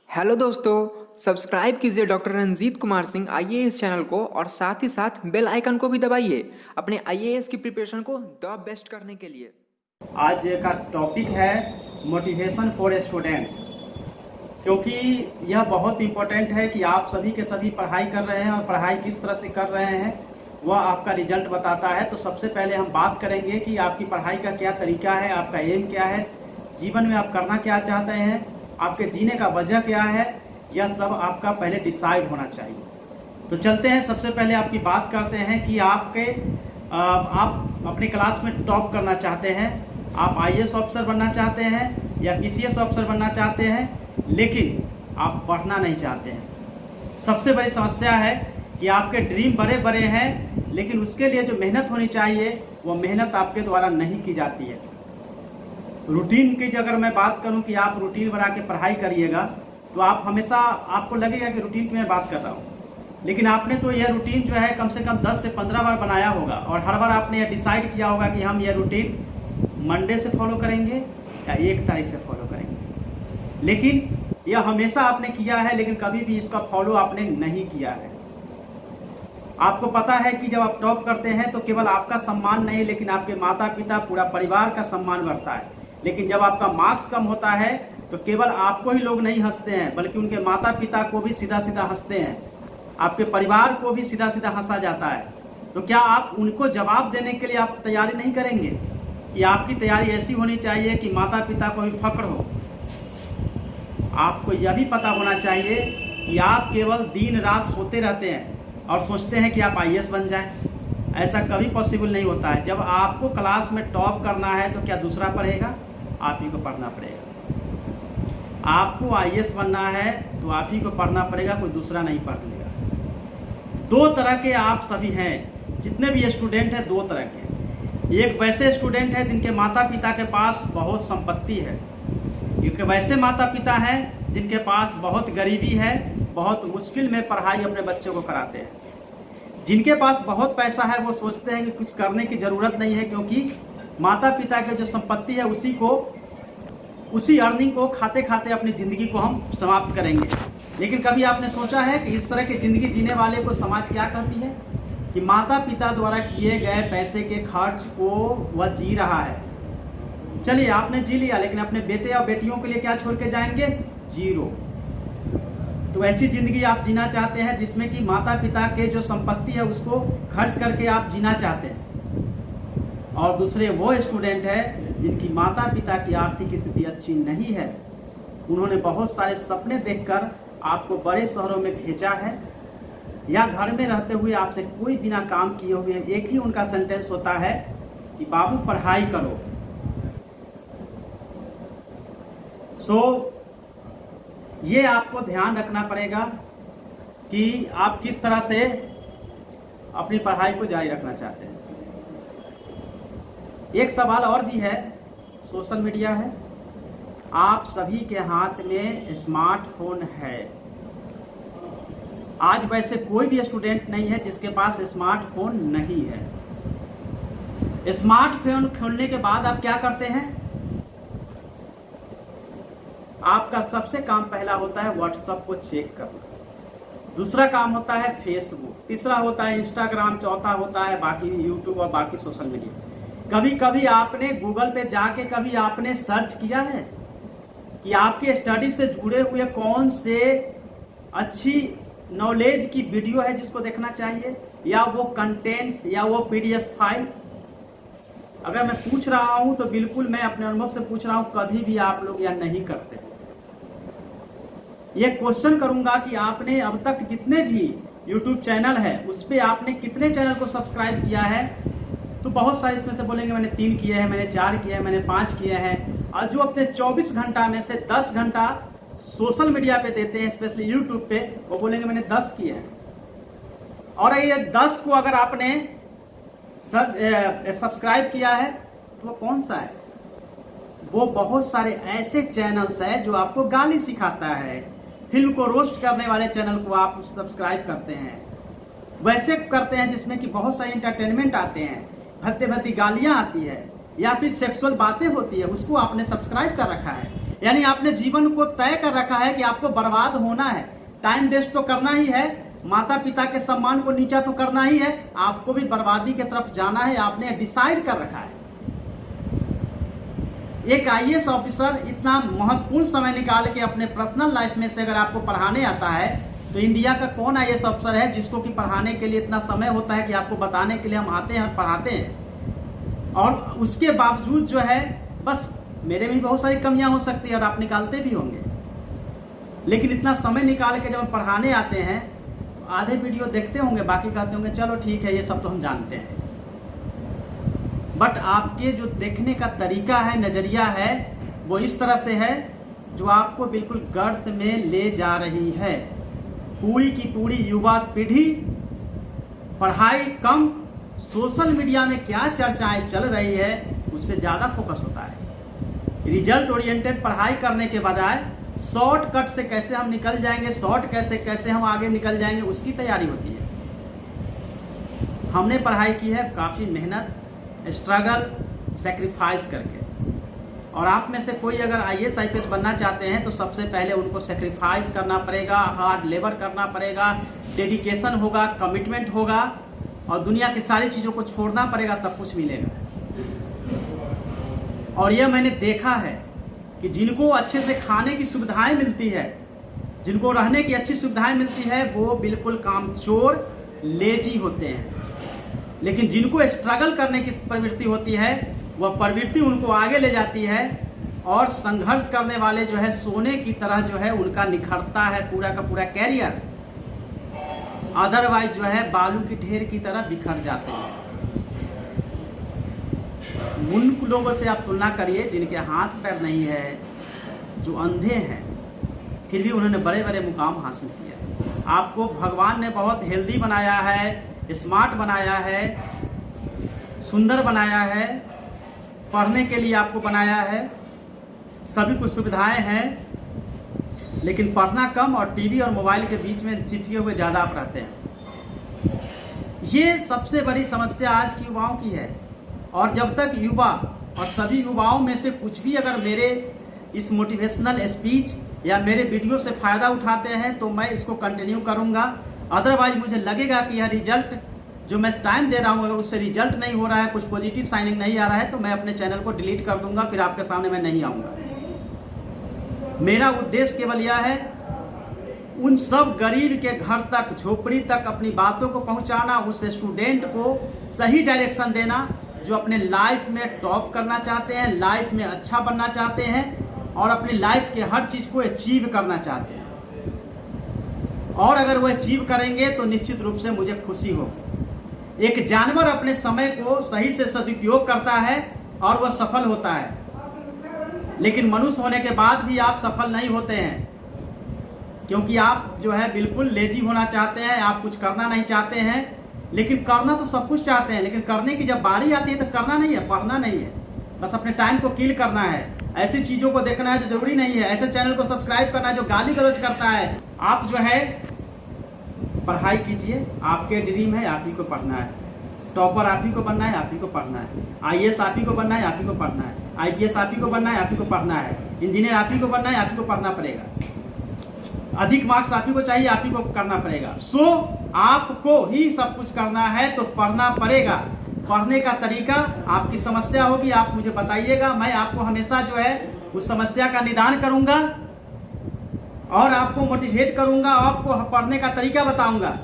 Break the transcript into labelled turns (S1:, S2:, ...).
S1: Hello दोस्तों, subscribe कीजिए doctor Ranjit Kumar Singh IAS channel को और साथ ही साथ बेल आइकन को भी दबाइए अपने आईएएस की प्रिपरेशन को द बेस्ट करने के लिए।
S2: आज का टॉपिक है मोटिवेशन फॉर स्टूडेंट्स, क्योंकि यह बहुत इम्पोर्टेंट है कि आप सभी के सभी पढ़ाई कर रहे हैं और पढ़ाई किस तरह से कर रहे हैं वह आपका रिजल्ट बताता है। तो सबसे पहले हम बात करेंगे कि आपकी पढ़ाई का क्या तरीका है, आपका एम क्या है, जीवन में आप करना क्या चाहते हैं, आपके जीने का वजह क्या है, यह सब आपका पहले डिसाइड होना चाहिए। तो चलते हैं, सबसे पहले आपकी बात करते हैं कि आप अपने क्लास में टॉप करना चाहते हैं, आप आईएएस ऑफिसर बनना चाहते हैं या पीसीएस ऑफिसर बनना चाहते हैं, लेकिन आप पढ़ना नहीं चाहते हैं। सबसे बड़ी समस्या है कि आपके ड्रीम बड़े बड़े हैं, लेकिन उसके लिए जो मेहनत होनी चाहिए वो मेहनत आपके द्वारा नहीं की जाती है। रूटीन की अगर मैं बात करूं कि आप रूटीन बना के पढ़ाई करिएगा तो आप हमेशा आपको लगेगा कि रूटीन की मैं बात कर रहा हूँ, लेकिन आपने तो यह रूटीन जो है कम से कम 10 से 15 बार बनाया होगा और हर बार आपने यह डिसाइड किया होगा कि हम यह रूटीन मंडे से फॉलो करेंगे या 1 तारीख से फॉलो करेंगे, लेकिन यह हमेशा आपने किया है, लेकिन कभी भी इसका फॉलो आपने नहीं किया है। आपको पता है कि जब आप टॉप करते हैं तो केवल आपका सम्मान नहीं, लेकिन आपके माता पिता पूरा परिवार का सम्मान बढ़ता है। लेकिन जब आपका मार्क्स कम होता है तो केवल आपको ही लोग नहीं हंसते हैं, बल्कि उनके माता पिता को भी सीधा सीधा हंसते हैं, आपके परिवार को भी सीधा सीधा हंसा जाता है। तो क्या आप उनको जवाब देने के लिए आप तैयारी नहीं करेंगे? कि आपकी तैयारी ऐसी होनी चाहिए कि माता पिता को भी फक्र हो। आपको यह भी पता होना चाहिए कि आप केवल दिन रात सोते रहते हैं और सोचते हैं कि आप आईएएस बन जाएं। ऐसा कभी पॉसिबल नहीं होता है। जब आपको क्लास में टॉप करना है तो क्या दूसरा पढ़ेगा? आप ही को पढ़ना पड़ेगा। आपको आईएएस बनना है तो आप ही को पढ़ना पड़ेगा, कोई दूसरा नहीं पढ़ लेगा। 2 तरह के आप सभी हैं, जितने भी स्टूडेंट हैं 2 तरह के। एक वैसे स्टूडेंट हैं जिनके माता पिता के पास बहुत संपत्ति है, एक वैसे माता पिता हैं जिनके पास बहुत गरीबी है, बहुत मुश्किल में पढ़ाई अपने बच्चों को कराते हैं। जिनके पास बहुत पैसा है वो सोचते हैं कि कुछ करने की ज़रूरत नहीं है, क्योंकि माता पिता की जो संपत्ति है उसी अर्निंग को खाते खाते अपनी ज़िंदगी को हम समाप्त करेंगे। लेकिन कभी आपने सोचा है कि इस तरह की ज़िंदगी जीने वाले को समाज क्या कहती है? कि माता पिता द्वारा किए गए पैसे के खर्च को वह जी रहा है। चलिए, आपने जी लिया, लेकिन अपने बेटे और बेटियों के लिए क्या छोड़ के जाएंगे? 0। तो ऐसी ज़िंदगी आप जीना चाहते हैं जिसमें कि माता पिता के जो संपत्ति है उसको खर्च करके आप जीना चाहते हैं। और दूसरे वो स्टूडेंट है जिनकी माता पिता की आर्थिक स्थिति अच्छी नहीं है, उन्होंने बहुत सारे सपने देखकर आपको बड़े शहरों में भेजा है, या घर में रहते हुए आपसे कोई बिना काम किए हुए एक ही उनका सेंटेंस होता है कि बाबू पढ़ाई करो। ये आपको ध्यान रखना पड़ेगा कि आप किस तरह से अपनी पढ़ाई को जारी रखना चाहते हैं। एक सवाल और भी है, सोशल मीडिया है। आप सभी के हाथ में स्मार्टफोन है। आज वैसे कोई भी स्टूडेंट नहीं है जिसके पास स्मार्टफोन नहीं है। स्मार्टफोन खोलने के बाद आप क्या करते हैं? आपका सबसे काम पहला होता है व्हाट्सएप को चेक करना, दूसरा काम होता है फेसबुक, तीसरा होता है इंस्टाग्राम, चौथा होता है बाकी यूट्यूब और बाकी सोशल मीडिया। कभी कभी आपने गूगल पे जाके कभी आपने सर्च किया है कि आपके स्टडी से जुड़े हुए कौन से अच्छी नॉलेज की वीडियो है जिसको देखना चाहिए, या वो कंटेंट्स या वो पीडीएफ फाइल? अगर मैं पूछ रहा हूं तो बिल्कुल मैं अपने अनुभव से पूछ रहा हूं, कभी भी आप लोग यह नहीं करते। ये क्वेश्चन करूंगा कि आपने अब तक जितने भी यूट्यूब चैनल है उस पर आपने कितने चैनल को सब्सक्राइब किया है? तो बहुत सारे इसमें से बोलेंगे मैंने 3 किए हैं, मैंने 4 किए हैं, मैंने 5 किए हैं। और जो अपने 24 घंटा में से 10 घंटा सोशल मीडिया पे देते हैं, स्पेशली यूट्यूब पे, वो बोलेंगे मैंने 10 किए हैं। और ये 10 को अगर आपने सब्सक्राइब किया है तो वो कौन सा है? वो बहुत सारे ऐसे चैनल्स है जो आपको गाली सिखाता है, फिल्म को रोस्ट करने वाले चैनल को आप सब्सक्राइब करते हैं, वैसे करते हैं जिसमें कि बहुत सारे इंटरटेनमेंट आते हैं, भद्दी भद्दी गालियां आती है, या फिर सेक्सुअल बातें होती है, उसको आपने सब्सक्राइब कर रखा है। यानी आपने जीवन को तय कर रखा है कि आपको बर्बाद होना है, टाइम वेस्ट तो करना ही है, माता पिता के सम्मान को नीचा तो करना ही है, आपको भी बर्बादी की तरफ जाना है, आपने डिसाइड कर रखा है। एक आईएएस ऑफिसर इतना महत्वपूर्ण समय निकाल के अपने पर्सनल लाइफ में से अगर आपको पढ़ाने आता है, तो इंडिया का कौन आईएएस अफसर है जिसको कि पढ़ाने के लिए इतना समय होता है कि आपको बताने के लिए हम आते हैं और पढ़ाते हैं। और उसके बावजूद जो है, बस मेरे में भी बहुत सारी कमियां हो सकती है और आप निकालते भी होंगे, लेकिन इतना समय निकाल के जब हम पढ़ाने आते हैं तो आधे वीडियो देखते होंगे, बाकी कहते होंगे चलो ठीक है ये सब तो हम जानते हैं। बट आपके जो देखने का तरीका है, नज़रिया है, वो इस तरह से है जो आपको बिल्कुल गर्त में ले जा रही है। पूरी की पूरी युवा पीढ़ी पढ़ाई कम, सोशल मीडिया में क्या चर्चाएं चल रही है उस पर ज़्यादा फोकस होता है। रिजल्ट ओरिएंटेड पढ़ाई करने के बजाय शॉर्टकट से कैसे हम निकल जाएंगे, शॉर्ट कैसे हम आगे निकल जाएंगे, उसकी तैयारी होती है। हमने पढ़ाई की है काफ़ी मेहनत, स्ट्रगल, सेक्रीफाइस करके। और आप में से कोई अगर आईएएस आईपीएस बनना चाहते हैं तो सबसे पहले उनको सेक्रीफाइस करना पड़ेगा, हार्ड लेबर करना पड़ेगा, डेडिकेशन होगा, कमिटमेंट होगा और दुनिया की सारी चीज़ों को छोड़ना पड़ेगा, तब कुछ मिलेगा। और यह मैंने देखा है कि जिनको अच्छे से खाने की सुविधाएं मिलती है, जिनको रहने की अच्छी सुविधाएं मिलती है, वो बिल्कुल कामचोर, लेजी होते हैं। लेकिन जिनको स्ट्रगल करने की प्रवृत्ति होती है, वह प्रवृत्ति उनको आगे ले जाती है और संघर्ष करने वाले जो है सोने की तरह जो है उनका निखरता है पूरा का पूरा कैरियर। अदरवाइज जो है बालू की ढेर की तरह बिखर जाते हैं। उन लोगों से आप तुलना करिए जिनके हाथ पैर नहीं है, जो अंधे हैं, फिर भी उन्होंने बड़े बड़े मुकाम हासिल किया। आपको भगवान ने बहुत हेल्दी बनाया है, स्मार्ट बनाया है, सुंदर बनाया है, पढ़ने के लिए आपको बनाया है, सभी कुछ सुविधाएं हैं, लेकिन पढ़ना कम और टीवी और मोबाइल के बीच में चिपके हुए ज़्यादा आप रहते हैं। ये सबसे बड़ी समस्या आज की युवाओं की है। और जब तक युवा और सभी युवाओं में से कुछ भी अगर मेरे इस मोटिवेशनल स्पीच या मेरे वीडियो से फ़ायदा उठाते हैं तो मैं इसको कंटिन्यू करूँगा। अदरवाइज मुझे लगेगा कि यह रिजल्ट जो मैं टाइम दे रहा हूँ, अगर उससे रिजल्ट नहीं हो रहा है, कुछ पॉजिटिव साइनिंग नहीं आ रहा है, तो मैं अपने चैनल को डिलीट कर दूंगा, फिर आपके सामने मैं नहीं आऊँगा। मेरा उद्देश्य केवल यह है उन सब गरीब के घर तक, झोपड़ी तक अपनी बातों को पहुँचाना, उस स्टूडेंट को सही डायरेक्शन देना जो अपने लाइफ में टॉप करना चाहते हैं, लाइफ में अच्छा बनना चाहते हैं और अपनी लाइफ के हर चीज़ को अचीव करना चाहते हैं। और अगर वो अचीव करेंगे तो निश्चित रूप से मुझे खुशी होगी। एक जानवर अपने समय को सही से सदुपयोग करता है और वह सफल होता है, लेकिन मनुष्य होने के बाद भी आप सफल नहीं होते हैं, क्योंकि आप जो है बिल्कुल लेजी होना चाहते हैं, आप कुछ करना नहीं चाहते हैं। लेकिन करना तो सब कुछ चाहते हैं, लेकिन करने की जब बारी आती है तो करना नहीं है, पढ़ना नहीं है, बस अपने टाइम को किल करना है, ऐसी चीज़ों को देखना है जो जरूरी नहीं है, ऐसे चैनल को सब्सक्राइब करना है जो गाली गलौज करता है। आप जो है पढ़ाई कीजिए, आपके ड्रीम है, आप ही को पढ़ना है, टॉपर आप ही को बनना है, आप ही को पढ़ना है, आईएएस आप ही को बनना है, आप ही को पढ़ना है, आईपीएस आप ही को बनना है, आप ही को पढ़ना है, इंजीनियर आप ही को बनना है, आप ही को पढ़ना पड़ेगा, अधिक मार्क्स आप ही को चाहिए, आप ही को करना पड़ेगा। सो आपको ही सब कुछ करना है तो पढ़ना पड़ेगा। पढ़ने का तरीका आपकी समस्या होगी, आप मुझे बताइएगा, मैं आपको हमेशा जो है उस समस्या का निदान करूंगा और आपको मोटिवेट करूंगा, आपको पढ़ने का तरीका बताऊंगा।